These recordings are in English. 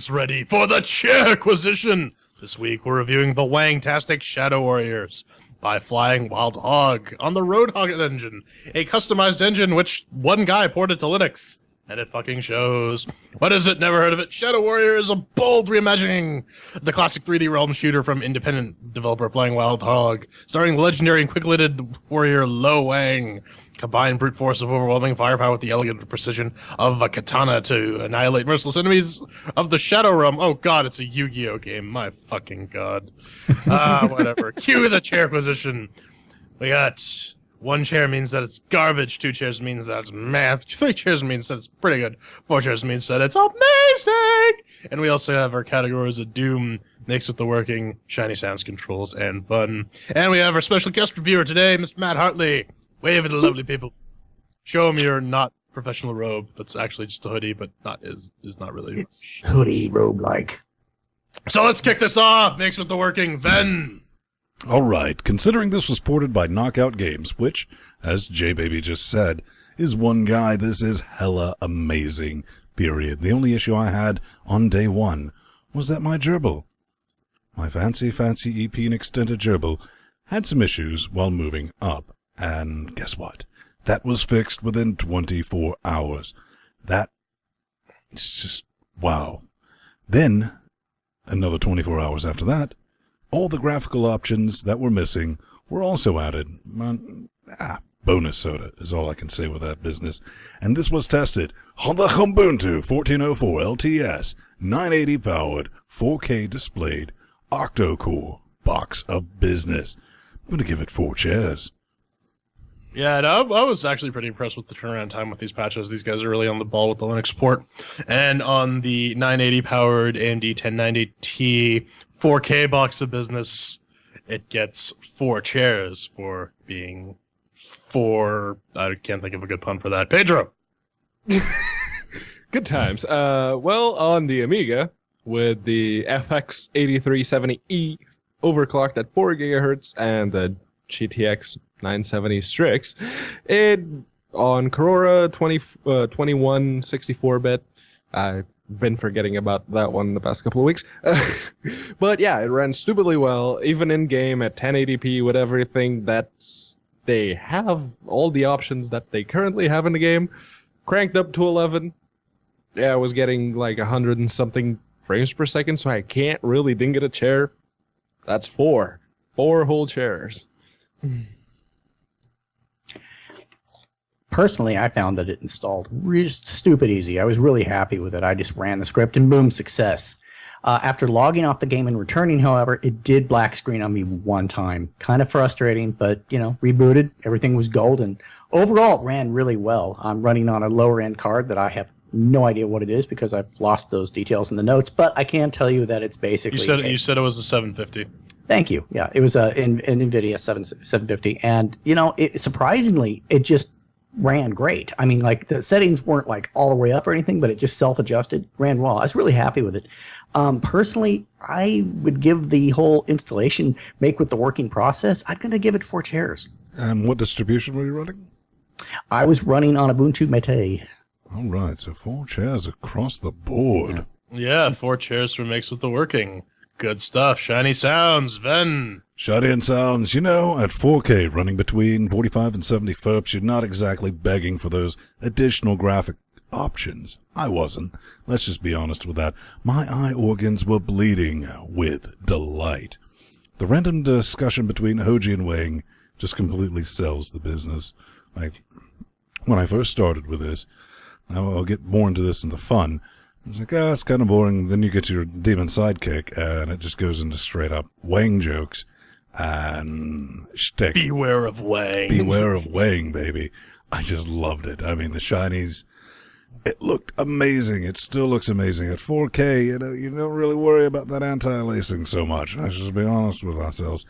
ranks ready for the chair acquisition. This week we're reviewing the Wang-tastic Shadow Warriors by Flying Wild Hog on the Roadhog engine, a customized engine which one guy ported to Linux. And it fucking shows. What is it? Never heard of it. Shadow Warrior is a bold reimagining the classic 3D realm shooter from independent developer Flying Wild Hog, starring the legendary and quick-witted warrior Lo Wang. Combined brute force of overwhelming firepower with the elegant precision of a katana to annihilate merciless enemies of the Shadow Realm. Oh god, it's a Yu-Gi-Oh game. My fucking god. Whatever. Cue the chair acquisition. We got... 1 chair means that it's garbage, 2 chairs means that it's math, 3 chairs means that it's pretty good, 4 chairs means that it's amazing! And we also have our categories of Doom, mixed with the working, shiny sounds, controls, and fun. And we have our special guest reviewer today, Mr. Matt Hartley. Wave at the lovely people. Show him your not professional robe that's actually just a hoodie, but is not really. It's hoodie robe-like. So let's kick this off, mixed with the working, Ven. Alright, considering this was ported by Knockout Games, which, as J-Baby just said, is one guy, this is hella amazing, period. The only issue I had on day 1 was that my gerbil, my fancy EP and extended gerbil, had some issues while moving up. And guess what? That was fixed within 24 hours. That is just, wow. Then, another 24 hours after that, all the graphical options that were missing were also added. Bonus soda is all I can say with that business. And this was tested on the Ubuntu 1404 LTS, 980 powered, 4K displayed, octo-core box of business. I'm going to give it 4 chairs. Yeah, no, I was actually pretty impressed with the turnaround time with these patches. These guys are really on the ball with the Linux port. And on the 980 powered AMD 1090T 4K box of business, it gets 4 chairs for being 4. I can't think of a good pun for that. Pedro! Good times. Well, on the Amiga, with the FX 8370E overclocked at 4 gigahertz and the GTX 970 Strix, it on Corora 21 64-bit. I've been forgetting about that one the past couple of weeks. But yeah, it ran stupidly well, even in game at 1080p with everything that they have, all the options that they currently have in the game, cranked up to 11. Yeah, I was getting like 100 and something frames per second, so I can't really ding it a chair. That's 4 whole chairs. Personally, I found that it installed just stupid easy. I was really happy with it. I just ran the script and boom, success. After logging off the game and returning, however, it did black screen on me 1 time. Kind of frustrating, but, rebooted. Everything was golden. Overall, it ran really well. I'm running on a lower-end card that I have no idea what it is because I've lost those details in the notes, but I can tell you that it's basically... You said it was a 750. Thank you. Yeah, it was an NVIDIA 750, and, surprisingly, it just ran great. I mean, like, the settings weren't like all the way up or anything, but it just self-adjusted, ran well. I was really happy with it. Personally, I would give the whole installation, make with the working process, I'm going to give it 4 chairs. And what distribution were you running? I was running on Ubuntu Mate. All right, so 4 chairs across the board. Yeah, 4 chairs for mix with the working. Good stuff. Shiny sounds, Ven. Shiny and sounds, at 4K running between 45 and 70 FERPs, you're not exactly begging for those additional graphic options. I wasn't. Let's just be honest with that. My eye organs were bleeding with delight. The random discussion between Hoji and Wang just completely sells the business. Like, when I first started with this, I'll get more into this in the fun. It's like, it's kind of boring. Then you get your demon sidekick, and it just goes into straight-up Wang jokes and shtick. Beware of Wang. Beware of Wang, baby. I just loved it. I mean, the shinies, it looked amazing. It still looks amazing. At 4K, you don't really worry about that anti-aliasing so much. Let's just be honest with ourselves.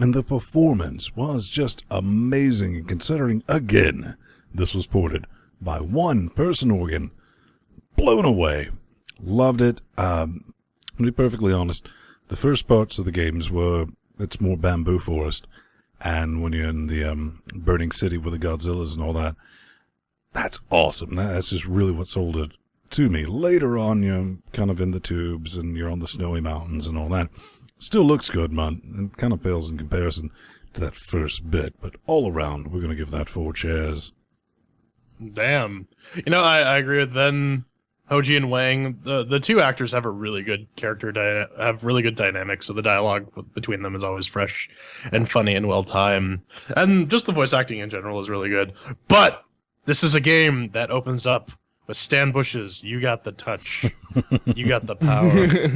And the performance was just amazing, considering, again, this was ported by 1 person organ. Blown away. Loved it. To be perfectly honest, the first parts of the games were, it's more bamboo forest. And when you're in the burning city with the Godzillas and all that, that's awesome. That's just really what sold it to me. Later on, you're kind of in the tubes and you're on the snowy mountains and all that. Still looks good, man. It kind of pales in comparison to that first bit, but all around, we're going to give that 4 chairs. Damn. I agree with Ven, Hoji, and Wang. The two actors have a really good have really good dynamics, so the dialogue between them is always fresh and funny and well-timed. And just the voice acting in general is really good. But this is a game that opens up with Stan Bush's "You Got the Touch, You Got the Power,"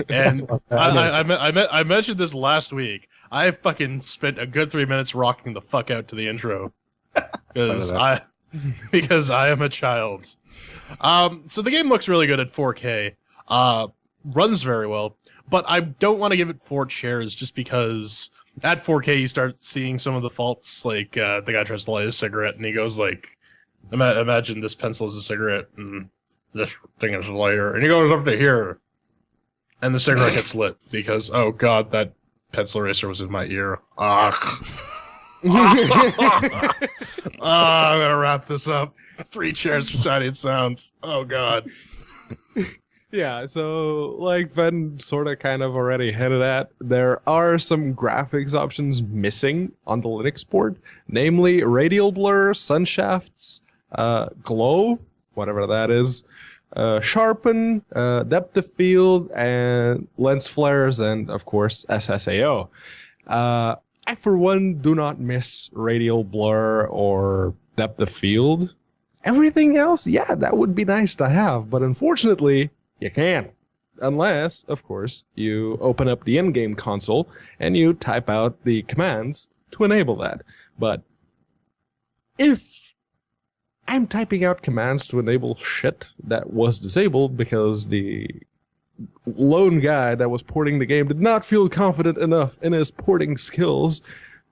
and I mentioned this last week. I fucking spent a good 3 minutes rocking the fuck out to the intro because I am a child. So the game looks really good at 4K, runs very well, but I don't want to give it 4 chairs just because at 4K you start seeing some of the faults. Like the guy tries to light a cigarette and he goes like, imagine this pencil is a cigarette and this thing is a lighter, and he goes up to here and the cigarette gets lit because, oh god, that pencil eraser was in my ear. I'm gonna wrap this up. 3 chairs for shiny sounds. Oh god. Yeah, so like Ven sort of kind of already hinted at, there are some graphics options missing on the Linux board, namely radial blur, sun shafts, glow, whatever that is, sharpen, depth of field, and lens flares, and of course SSAO. I, for one, do not miss radial blur or depth of field. Everything else, yeah, that would be nice to have, but unfortunately, you can't. Unless, of course, you open up the in-game console and you type out the commands to enable that. But if I'm typing out commands to enable shit that was disabled because the lone guy that was porting the game did not feel confident enough in his porting skills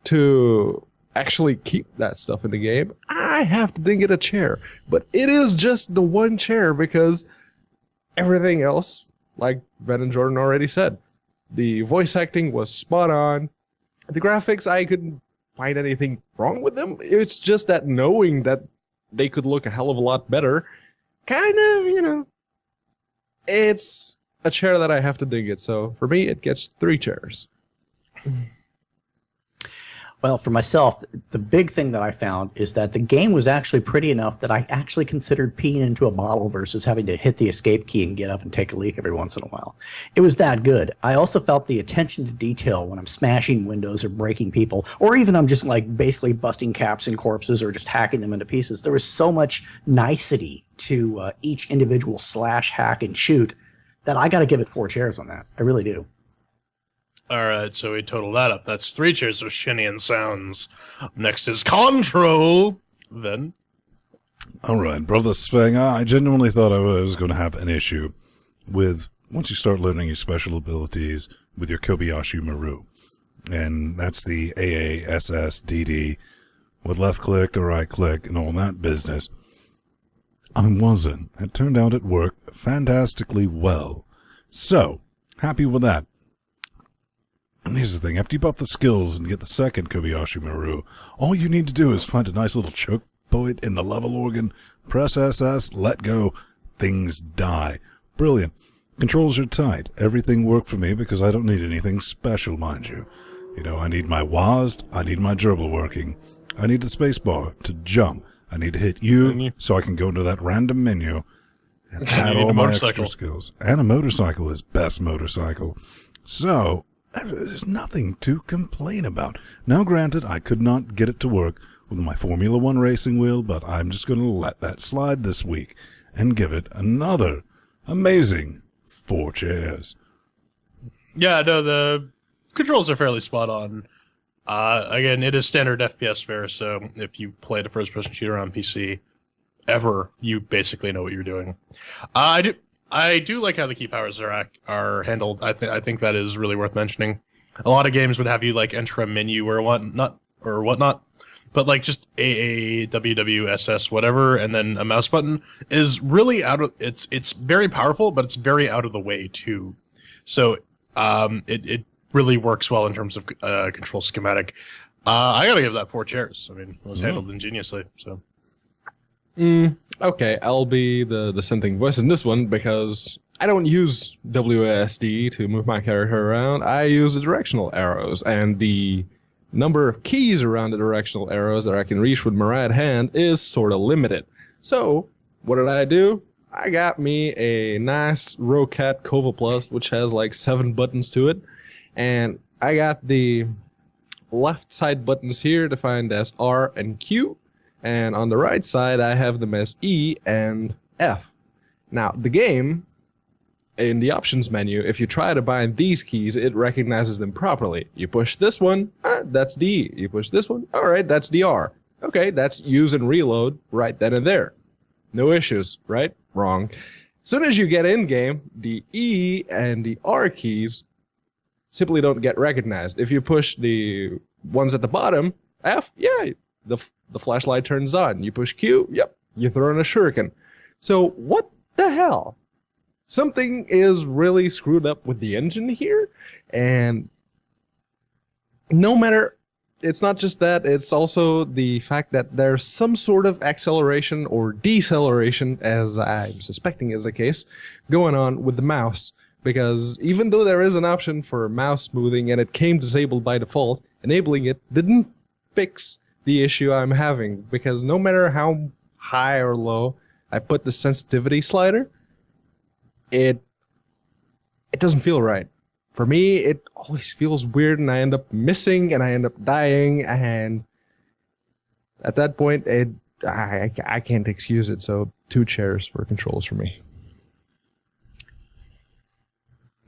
to actually keep that stuff in the game, I have to ding it a chair. But it is just the 1 chair because everything else, like Ven and Jordan already said, the voice acting was spot on. The graphics, I couldn't find anything wrong with them. It's just that knowing that they could look a hell of a lot better, kind of, it's a chair that I have to ding it. So for me, it gets 3 chairs. Well, for myself, the big thing that I found is that the game was actually pretty enough that I actually considered peeing into a bottle versus having to hit the escape key and get up and take a leak every once in a while. It was that good. I also felt the attention to detail when I'm smashing windows or breaking people, or even I'm just like basically busting caps and corpses or just hacking them into pieces. There was so much nicety to each individual slash, hack, and shoot that I got to give it 4 chairs on that. I really do. All right, so we total that up. That's 3 chairs of Shinian sounds. Up next is Control. Then. All right, Brother Sveng, I genuinely thought I was going to have an issue with, once you start learning your special abilities, with your Kobayashi Maru. And that's the AASSDD with left click to right click and all that business. I wasn't. It turned out it worked fantastically well. So, happy with that. And here's the thing, after you buff the skills and get the second Kobayashi Maru, all you need to do is find a nice little choke point in the level organ, press SS, let go, things die. Brilliant. Controls are tight. Everything worked for me because I don't need anything special, mind you. I need my WASD, I need my gerbil working, I need the spacebar to jump, I need to hit U so I can go into that random menu and add all my extra skills. And a motorcycle is best motorcycle. So, there's nothing to complain about. Now, granted, I could not get it to work with my Formula 1 racing wheel, but I'm just going to let that slide this week and give it another amazing 4 chairs. Yeah, no, the controls are fairly spot on. Again, it is standard FPS fare, so if you've played a first-person shooter on PC ever, you basically know what you're doing. I do like how the key powers are handled. I think that is really worth mentioning. A lot of games would have you like enter a menu or whatnot, but like just AA, WW, SS, whatever, and then a mouse button is really it's very powerful, but it's very out of the way too. So it really works well in terms of control schematic. I gotta give that 4 chairs. I mean, it was handled ingeniously. So. Okay, I'll be the dissenting voice in this one because I don't use WASD to move my character around. I use the directional arrows, and the number of keys around the directional arrows that I can reach with my right hand is sort of limited. So, what did I do? I got me a nice Rocat Kova Plus, which has like 7 buttons to it, and I got the left side buttons here defined as R and Q, and on the right side I have them as E and F. Now, the game, in the options menu, if you try to bind these keys, it recognizes them properly. You push this one, that's D. You push this one, all right, that's DR. Okay, that's use and reload right then and there. No issues, right? Wrong. As soon as you get in game, the E and the R keys simply don't get recognized. If you push the ones at the bottom, F, yeah, the flashlight turns on. You push Q, yep, you throw in a shuriken. So what the hell? Something is really screwed up with the engine here, and no matter, it's not just that, it's also the fact that there's some sort of acceleration or deceleration, as I'm suspecting is the case, going on with the mouse. Because even though there is an option for mouse smoothing and it came disabled by default, enabling it didn't fix the issue I'm having. Because no matter how high or low I put the sensitivity slider, it doesn't feel right. For me, it always feels weird, and I end up missing, and I end up dying, and at that point, I can't excuse it. So 2 chairs for controls for me.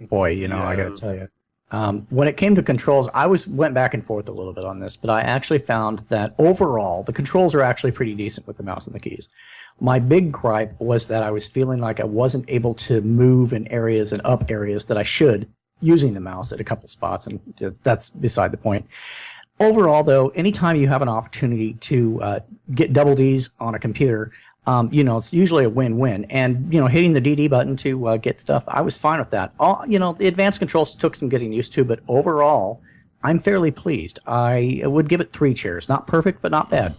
Boy, I got to tell you, when it came to controls, I went back and forth a little bit on this, but I actually found that overall, the controls are actually pretty decent with the mouse and the keys. My big gripe was that I was feeling like I wasn't able to move in areas and up areas that I should using the mouse at a couple spots, and that's beside the point. Overall, though, anytime you have an opportunity to get double Ds on a computer, it's usually a win-win. And, hitting the DD button to get stuff, I was fine with that. The advanced controls took some getting used to, but overall, I'm fairly pleased. I would give it 3 chairs. Not perfect, but not bad.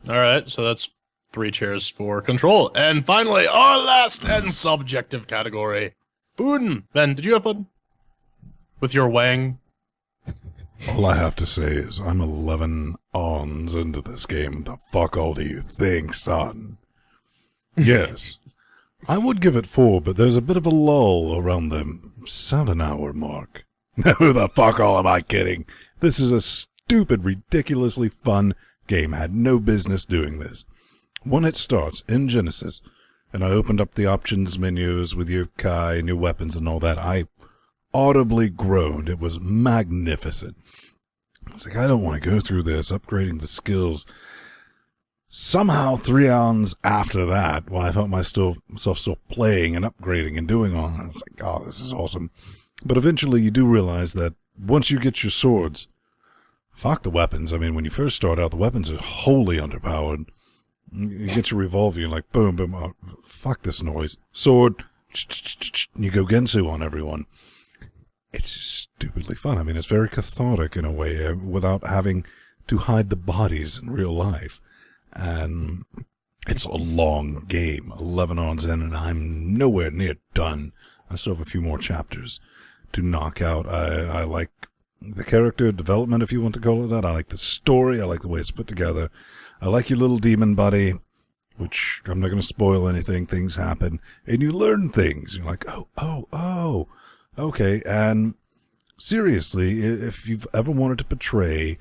All right, so that's 3 chairs for control. And finally, our last and subjective category, food. Ben, did you have fun with your Wang? All I have to say is I'm 11 ons into this game. The fuck all do you think, son? Yes, I would give it 4, but there's a bit of a lull around the 7-hour mark. No, the fuck all am I kidding? This is a stupid, ridiculously fun game. Had no business doing this. When it starts in Genesis, and I opened up the options menus with your Kai and your weapons and all that, I audibly groaned. It was magnificent. It's like, I don't want to go through this, upgrading the skills. Somehow, 3 hours after that, while I felt myself still playing and upgrading and doing all that, I was like, oh, this is awesome. But eventually you do realize that once you get your swords, fuck the weapons. I mean, when you first start out, the weapons are wholly underpowered. You get your revolver, you're like, boom, boom, oh, fuck this noise. Sword, you go Gensu on everyone. It's stupidly fun. I mean, it's very cathartic in a way, without having to hide the bodies in real life. And it's a long game, 11 odds in, and I'm nowhere near done. I still have a few more chapters to knock out. I like the character development, if you want to call it that. I like the story. I like the way it's put together. I like your little demon buddy, which I'm not going to spoil anything. Things happen, and you learn things. You're like, oh, okay. And seriously, if you've ever wanted to portray,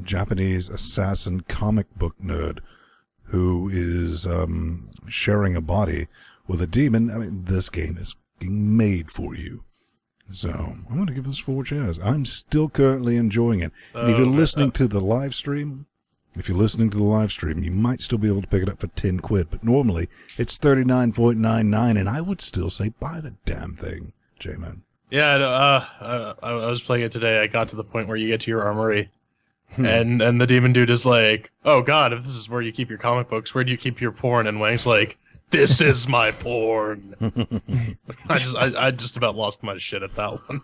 Japanese assassin comic book nerd who is sharing a body with a demon, I mean, this game is being made for you. So I'm going to give this 4 chairs. I'm still currently enjoying it. And if you're listening to the live stream, you might still be able to pick it up for 10 quid. But normally it's 39.99, and I would still say buy the damn thing, J-Man. Yeah, I was playing it today. I got to the point where you get to your armory, and the demon dude is like, "Oh God, if this is where you keep your comic books, where do you keep your porn?" And Wang's like, "This is my porn." I just about lost my shit at that one.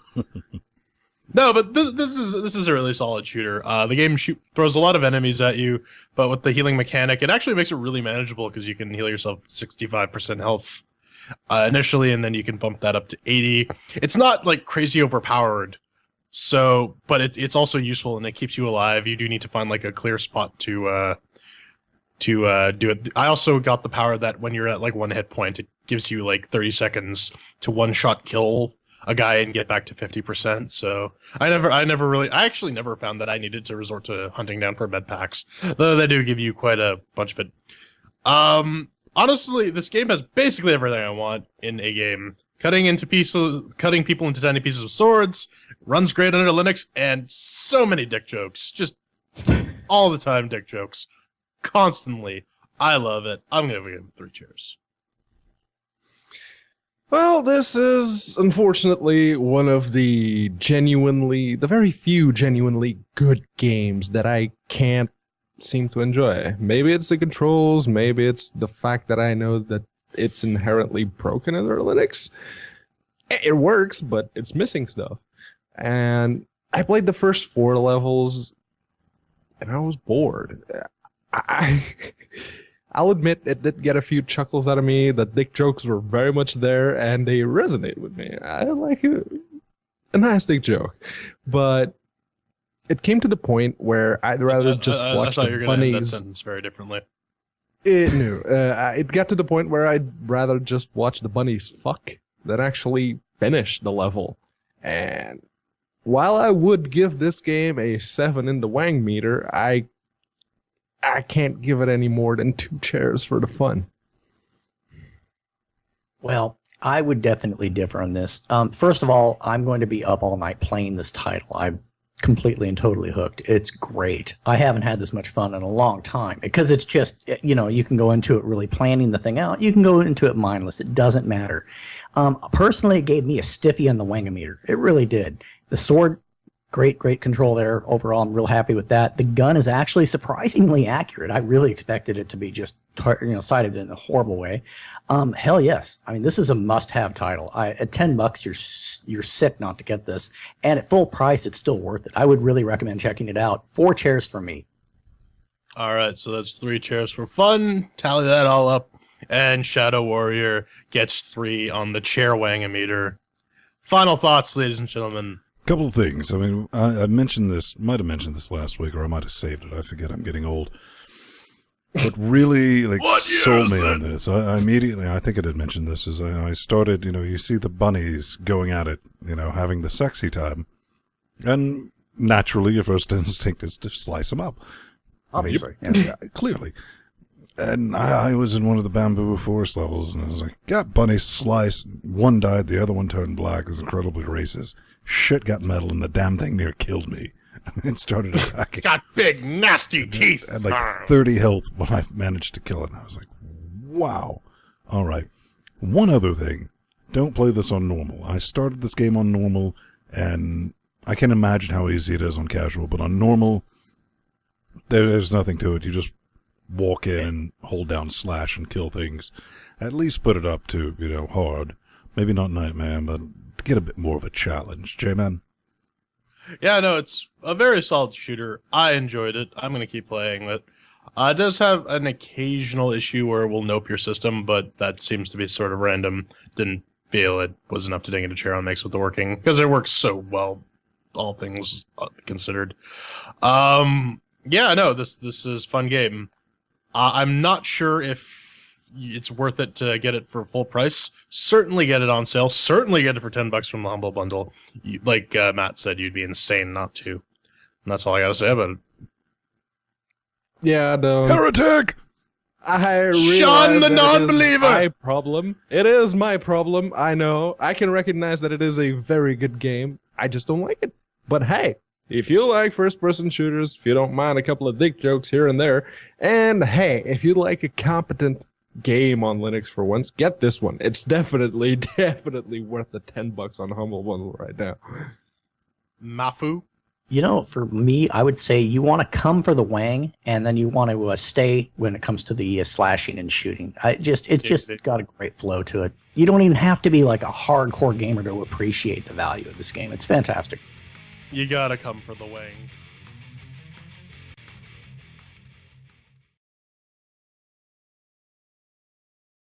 No, but this is a really solid shooter. The game throws a lot of enemies at you, but with the healing mechanic, it actually makes it really manageable because you can heal yourself 65% health initially, and then you can bump that up to 80. It's not like crazy overpowered, so but it's also useful and it keeps you alive. You do need to find like a clear spot to do it. I also got the power that when you're at like 1 hit point, it gives you like 30 seconds to one-shot kill a guy and get back to 50%. So I actually never found that I needed to resort to hunting down for med packs, though they do give you quite a bunch of it. Honestly, this game has basically everything I want in a game. Cutting people into tiny pieces of swords, runs great under Linux, and so many dick jokes. Just all the time dick jokes. Constantly. I love it. I'm going to give it 3 cheers. Well, this is unfortunately one of the very few genuinely good games that I can't seem to enjoy. Maybe it's the controls, maybe it's the fact that I know that it's inherently broken under Linux. It works, but it's missing stuff. And I played the first 4 levels, and I was bored. I'll admit it did get a few chuckles out of me. The dick jokes were very much there, and they resonate with me. I like a nice dick joke. But it came to the point where I'd rather just watch the bunnies. I thought you were going to end that sentence very differently. It got to the point where I'd rather just watch the bunnies fuck than actually finish the level. And while I would give this game a 7 in the Wang meter, I can't give it any more than 2 chairs for the fun. Well, I would definitely differ on this. First of all, I'm going to be up all night playing this title. I'm completely and totally hooked. It's great. I haven't had this much fun in a long time because it's just, you can go into it really planning the thing out. You can go into it mindless. It doesn't matter. Personally, it gave me a stiffy on the Wangometer. It really did. The sword, great control there. Overall, I'm real happy with that. The gun is actually surprisingly accurate. I really expected it to be just sighted in a horrible way. Hell yes. I mean, this is a must-have title. At $10, you're sick not to get this. And at full price, it's still worth it. I would really recommend checking it out. 4 chairs for me. All right, so that's 3 chairs for fun. Tally that all up. And Shadow Warrior gets 3 on the chair Wangometer. Final thoughts, ladies and gentlemen. Couple of things. I mean, I mentioned this, might have mentioned this last week, or I might have saved it. I forget. I'm getting old. What really sold me on this, I immediately, I think I did mention this, is I started, you see the bunnies going at it, having the sexy time. And naturally, your first instinct is to slice them up. Obviously. Yeah, clearly. And I was in one of the bamboo forest levels, and I was like, got bunny slice. One died, the other one turned black. It was incredibly racist. Shit got metal, and the damn thing near killed me. And it started attacking. It's got big, nasty teeth. I had like 30 health when I managed to kill it. And I was like, wow. All right. One other thing. Don't play this on normal. I started this game on normal, and I can't imagine how easy it is on casual. But on normal, there's nothing to it. You just walk in and hold down slash and kill things. At least put it up to, hard. Maybe not Nightmare, but to get a bit more of a challenge. J-Man? Yeah, no, it's a very solid shooter. I enjoyed it. I'm going to keep playing it. It does have an occasional issue where it will nope your system, but that seems to be sort of random. Didn't feel it was enough to ding it a chair on makes with the working, because it works so well, all things considered. Yeah, no, this is a fun game. I'm not sure if it's worth it to get it for full price. Certainly get it on sale. Certainly get it for $10 from the Humble Bundle. Like Matt said, you'd be insane not to. And that's all I gotta say about it. Yeah, no. Heretic! Sean the non-believer! My problem. It is my problem. I know. I can recognize that it is a very good game. I just don't like it. But hey, if you like first-person shooters, if you don't mind a couple of dick jokes here and there, and hey, if you like a competent game on Linux for once, get this one. It's definitely worth the $10 on Humble Bundle right now. Mafu? For me, I would say you want to come for the Wang, and then you want to stay when it comes to the slashing and shooting. It's just got a great flow to it. You don't even have to be like a hardcore gamer to appreciate the value of this game. It's fantastic. You gotta come for the wing.